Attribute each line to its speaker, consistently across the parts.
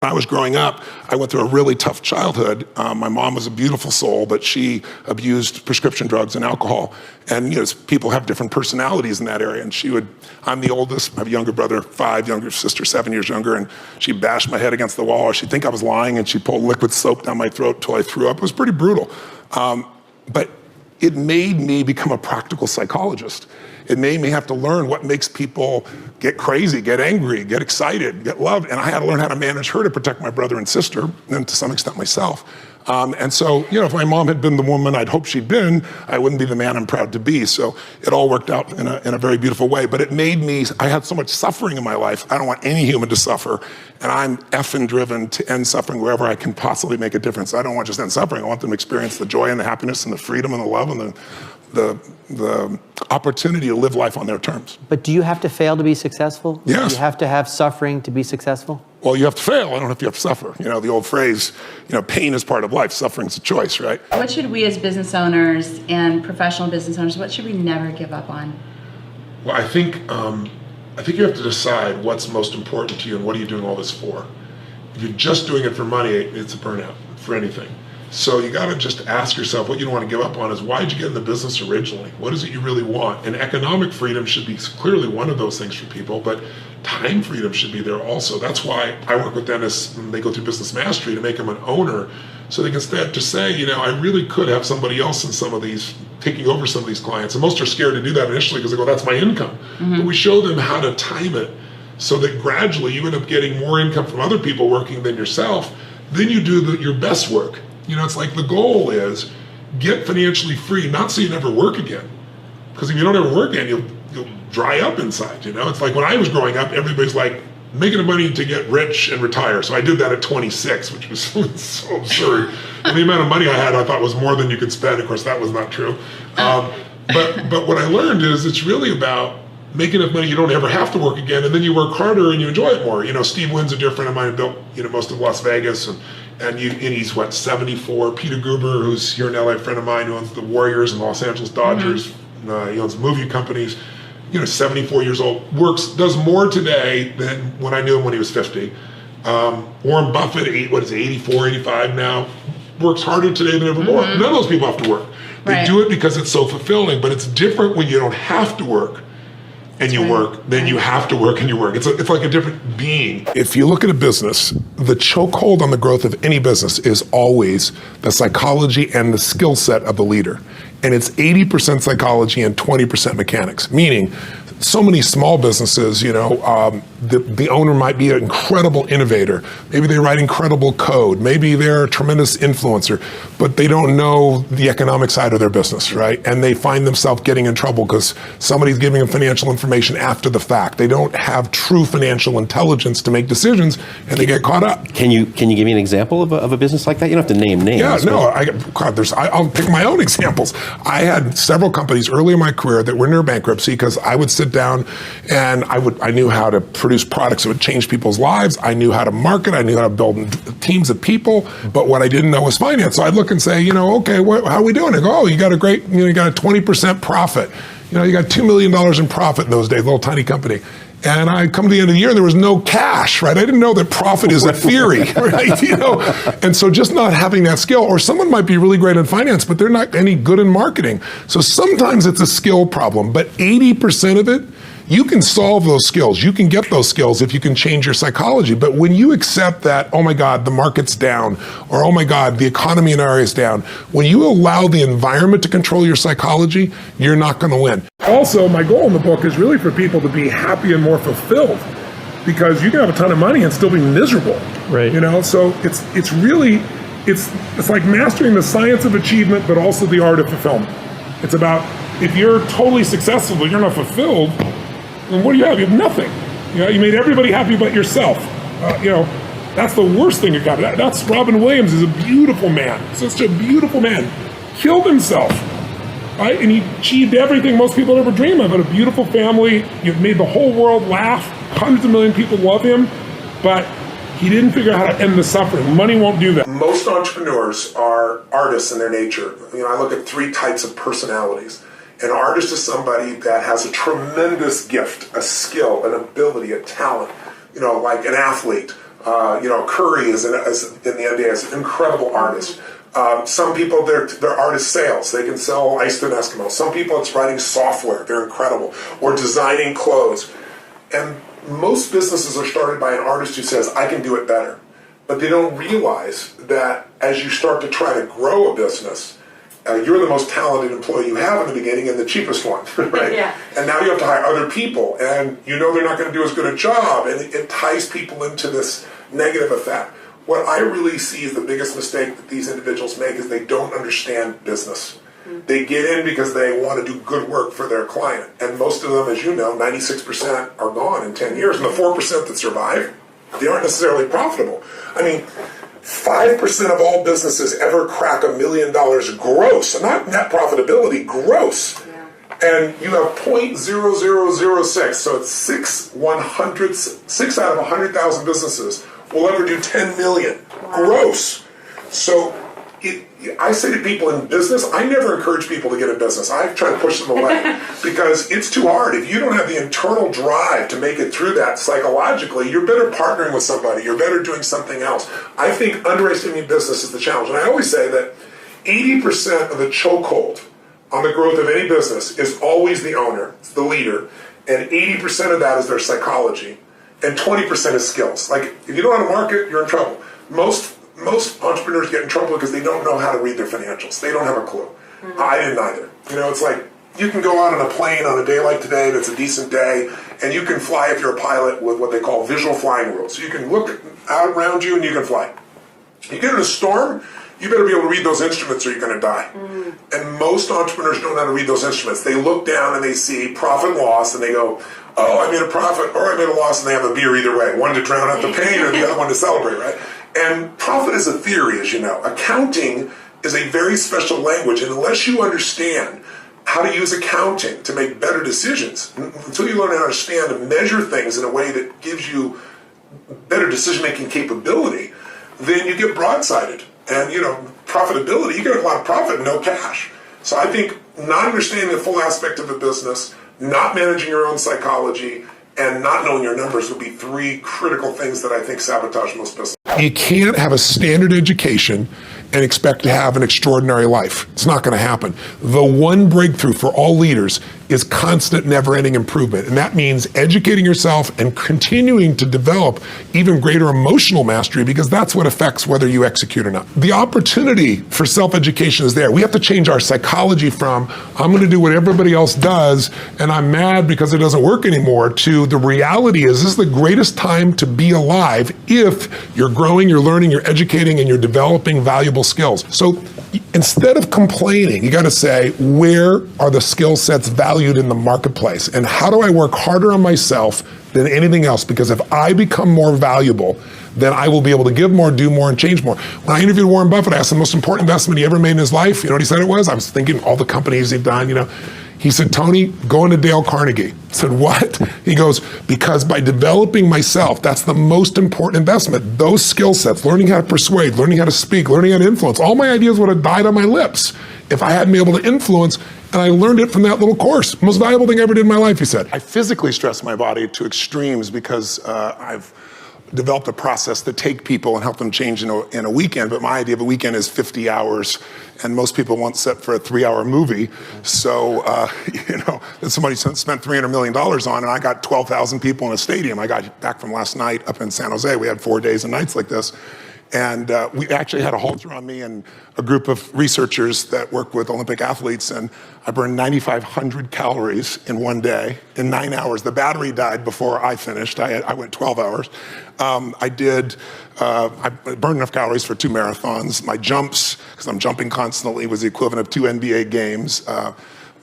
Speaker 1: When I was growing up, I went through a really tough childhood. My mom was a beautiful soul, but she abused prescription drugs and alcohol. And people have different personalities in that area. And I'm the oldest, I have a younger brother, 5, younger sister, 7 years younger, and she'd bash my head against the wall, or she'd think I was lying, and she'd pull liquid soap down my throat till I threw up. It was pretty brutal. But it made me become a practical psychologist. It made me have to learn what makes people get crazy, get angry, get excited, get loved. And I had to learn how to manage her to protect my brother and sister, and to some extent myself. And so, if my mom had been the woman I'd hoped she'd been, I wouldn't be the man I'm proud to be. So it all worked out in a very beautiful way. But it made me, I had so much suffering in my life. I don't want any human to suffer. And I'm effing driven to end suffering wherever I can possibly make a difference. I don't want just end suffering. I want them to experience the joy and the happiness and the freedom and the love and the opportunity to live life on their terms.
Speaker 2: But do you have to fail to be successful?
Speaker 1: Yes.
Speaker 2: Do you have to have suffering to be successful?
Speaker 1: Well, you have to fail. I don't know if you have to suffer. The old phrase, pain is part of life, suffering's a choice, right?
Speaker 3: What should we as business owners and professional business owners, what should we never give up on?
Speaker 1: Well, I think you have to decide what's most important to you and what are you doing all this for. If you're just doing it for money, it's a burnout for anything. So you got to just ask yourself, what you don't want to give up on is, why did you get in the business originally? What is it you really want? And economic freedom should be clearly one of those things for people, but time freedom should be there also. That's why I work with dentists when they go through business mastery to make them an owner, so they can start to say, I really could have somebody else in some of these, taking over some of these clients. And most are scared to do that initially because they go, that's my income. Mm-hmm. But we show them how to time it so that gradually you end up getting more income from other people working than yourself. Then you do your best work. It's like the goal is get financially free, not so you never work again. Because if you don't ever work again, you'll dry up inside, It's like when I was growing up, everybody's like, making the money to get rich and retire. So I did that at 26, which was so absurd. And the amount of money I had, I thought was more than you could spend. Of course, that was not true. But what I learned is it's really about making enough money you don't ever have to work again, and then you work harder and you enjoy it more. Steve Wynn's a dear friend of mine, built most of Las Vegas, and he's 74. Peter Gruber, who's here in LA, a friend of mine who owns the Warriors and Los Angeles Dodgers. Mm-hmm. He owns movie companies. 74 years old, does more today than when I knew him when he was 50. Warren Buffett, 84, 85 now, works harder today than ever before. Mm-hmm. None of those people have to work. They do it because it's so fulfilling, but it's different when you don't have to work and you work, then you have to work and you work. It's like a different being. If you look at a business, the chokehold on the growth of any business is always the psychology and the skill set of the leader. And it's 80% psychology and 20% mechanics, meaning so many small businesses, the owner might be an incredible innovator. Maybe they write incredible code. Maybe they're a tremendous influencer, but they don't know the economic side of their business, right? And they find themselves getting in trouble because somebody's giving them financial information after the fact. They don't have true financial intelligence to make decisions, and they get caught up.
Speaker 4: Can you give me an example of a business like that? You don't have to name names.
Speaker 1: Yeah, no, I'll pick my own examples. I had several companies early in my career that were near bankruptcy because I would sit down and I knew how to produce products that would change people's lives. I knew how to market. I knew how to build teams of people. But what I didn't know was finance. So I'd look and say, okay, how are we doing? I go, oh, you got a 20% profit. You got $2 million in profit in those days, little tiny company. And I come to the end of the year and there was no cash, right? I didn't know that profit is a theory, right? And so just not having that skill, or someone might be really great in finance, but they're not any good in marketing. So sometimes it's a skill problem, but 80% of it, you can solve those skills. You can get those skills if you can change your psychology. But when you accept that, oh my God, the market's down, or oh my God, the economy in our area is down, when you allow the environment to control your psychology, you're not going to win. Also, my goal in the book is really for people to be happy and more fulfilled, because you can have a ton of money and still be miserable. Right. So it's like mastering the science of achievement, but also the art of fulfillment. It's about, if you're totally successful, but you're not fulfilled, then what do you have? You have nothing. You made everybody happy but yourself. That's the worst thing you got. That's Robin Williams, is a beautiful man. Such a beautiful man. Killed himself, right? And he achieved everything most people ever dream of. Had a beautiful family. You've made the whole world laugh. Hundreds of million people love him, but he didn't figure out how to end the suffering. Money won't do that. Most entrepreneurs are artists in their nature. I look at 3 types of personalities. An artist is somebody that has a tremendous gift, a skill, an ability, a talent, like an athlete, Curry is in the NBA is an incredible artist. Some people, they're artist sales. They can sell ice to an Eskimo. Some people, it's writing software. They're incredible. Or designing clothes. And most businesses are started by an artist who says, I can do it better. But they don't realize that as you start to try to grow a business, you're the most talented employee you have in the beginning and the cheapest one, right?
Speaker 3: Yeah.
Speaker 1: And now you have to hire other people, and they're not going to do as good a job, and it ties people into this negative effect. What I really see is the biggest mistake that these individuals make is they don't understand business. They get in because they want to do good work for their client, and most of them, as you know, 96% are gone in 10 years, and the 4% that survive, they aren't necessarily profitable. I mean, 5% of all businesses ever crack $1 million gross, not net profitability, gross.
Speaker 3: Yeah.
Speaker 1: And you have 0.0006, so it's 6 out of 100,000 businesses will ever do 10 million gross. So I say to people in business, I never encourage people to get in business. I try to push them away because it's too hard. If you don't have the internal drive to make it through that psychologically, you're better partnering with somebody. You're better doing something else. I think underestimating business is the challenge. And I always say that 80% of the chokehold on the growth of any business is always the owner, the leader, and 80% of that is their psychology, and 20% is skills. Like, if you don't know how to market, you're in trouble. Most entrepreneurs get in trouble because they don't know how to read their financials. They don't have a clue. I didn't either. It's like you can go out on a plane on a day like today that's a decent day, and you can fly if you're a pilot with what they call visual flying rules. So you can look out around you and you can fly. You get in a storm, you better be able to read those instruments or you're going to die. And most entrepreneurs don't know how to read those instruments. They look down and they see profit and loss, and they go, oh, I made a profit or I made a loss, and they have a beer either way. One to drown out the pain or the other one to celebrate, right? And profit is a theory, as you know. Accounting is a very special language, and unless you understand how to use accounting to make better decisions, until you learn how to understand and measure things in a way that gives you better decision-making capability, then you get broadsided. And, profitability, you get a lot of profit, no cash. So I think not understanding the full aspect of a business, not managing your own psychology, and not knowing your numbers would be 3 critical things that I think sabotage most businesses. You can't have a standard education and expect to have an extraordinary life. It's not going to happen. The one breakthrough for all leaders is constant, never-ending improvement. And that means educating yourself and continuing to develop even greater emotional mastery, because that's what affects whether you execute or not. The opportunity for self-education is there. We have to change our psychology from, I'm going to do what everybody else does, and I'm mad because it doesn't work anymore, to the reality is this is the greatest time to be alive if you're growing, you're learning, you're educating, and you're developing valuable skills. So instead of complaining, you got to say, where are the skill sets valued in the marketplace? And how do I work harder on myself than anything else? Because if I become more valuable, then I will be able to give more, do more, and change more. When I interviewed Warren Buffett, I asked the most important investment he ever made in his life. You know what he said it was? I was thinking all the companies he'd done, He said, Tony, go into Dale Carnegie. I said, what? He goes, because by developing myself, that's the most important investment. Those skill sets, learning how to persuade, learning how to speak, learning how to influence, all my ideas would have died on my lips if I hadn't been able to influence, and I learned it from that little course. Most valuable thing I ever did in my life, he said. I physically stress my body to extremes because I've developed a process to take people and help them change in a weekend, but my idea of a weekend is 50 hours, and most people want set for a 3-hour movie. So, that somebody spent $300 million on, and I got 12,000 people in a stadium. I got back from last night up in San Jose. We had 4 days and nights like this. And we actually had a halter on me and a group of researchers that work with Olympic athletes, and I burned 9,500 calories in one day in 9 hours. The battery died before I finished. I went 12 hours. I burned enough calories for 2 marathons. My jumps, because I'm jumping constantly, was the equivalent of 2 NBA games.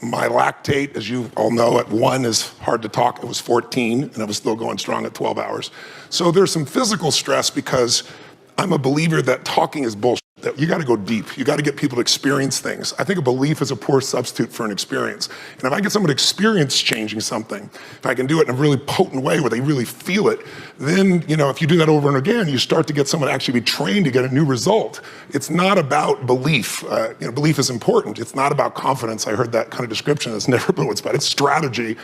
Speaker 1: My lactate, as you all know, at 1 is hard to talk. It was 14, and I was still going strong at 12 hours. So there's some physical stress because I'm a believer that talking is bullshit, that you got to go deep. You got to get people to experience things. I think a belief is a poor substitute for an experience. And if I get someone to experience changing something, if I can do it in a really potent way where they really feel it, then, if you do that over and again, you start to get someone to actually be trained to get a new result. It's not about belief. Belief is important. It's not about confidence. I heard that kind of description. It's never been what's about. It's strategy.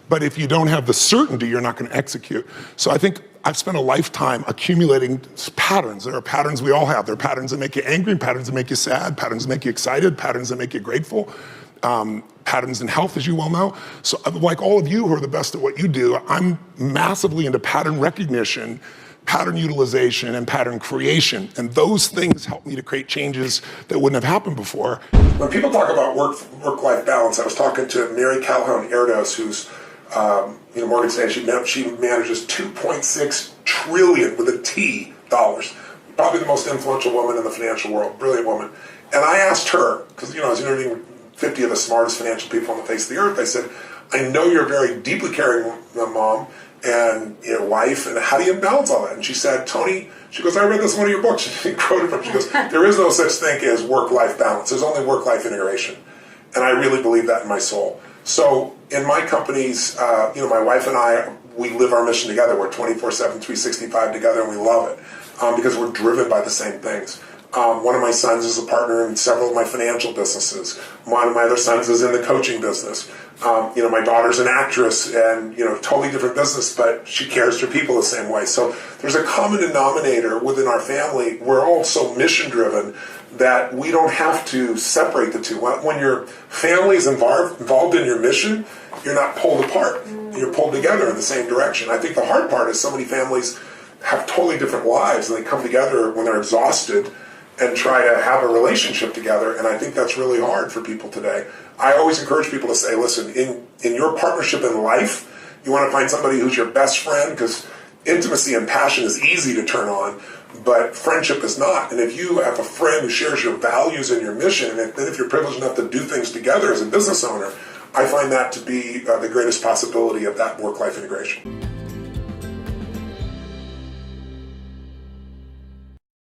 Speaker 1: But if you don't have the certainty, you're not going to execute. So I think I've spent a lifetime accumulating patterns. There are patterns we all have. There are patterns that make you angry, patterns that make you sad, patterns that make you excited, patterns that make you grateful, patterns in health, as you well know. So like all of you who are the best at what you do, I'm massively into pattern recognition, pattern utilization, and pattern creation. And those things help me to create changes that wouldn't have happened before. When people talk about work-life balance, I was talking to Mary Calhoun-Erdos, who's Morgan Stanley. She manages 2.6 trillion with a T dollars. Probably the most influential woman in the financial world, brilliant woman. And I asked her, because I was interviewing 50 of the smartest financial people on the face of the earth. I said, I know you're a very deeply caring mom and wife, and how do you balance all that? And she said, Tony, she goes, I read this in one of your books. She quoted from, she goes, there is no such thing as work-life balance. There's only work-life integration. And I really believe that in my soul. So in my companies, my wife and I, we live our mission together. We're 24/7, 365 together, and we love it because we're driven by the same things. One of my sons is a partner in several of my financial businesses. One of my other sons is in the coaching business. My daughter's an actress and, totally different business, but she cares for people the same way. So there's a common denominator within our family. We're all so mission driven that we don't have to separate the two. When your family is involved in your mission, you're not pulled apart. You're pulled together in the same direction. I think the hard part is so many families have totally different lives and they come together when they're exhausted and try to have a relationship together, and I think that's really hard for people today. I always encourage people to say, listen, in your partnership in life, you want to find somebody who's your best friend, because intimacy and passion is easy to turn on, but friendship is not. And if you have a friend who shares your values and your mission, and if you're privileged enough to do things together as a business owner, I find that to be the greatest possibility of that work-life integration.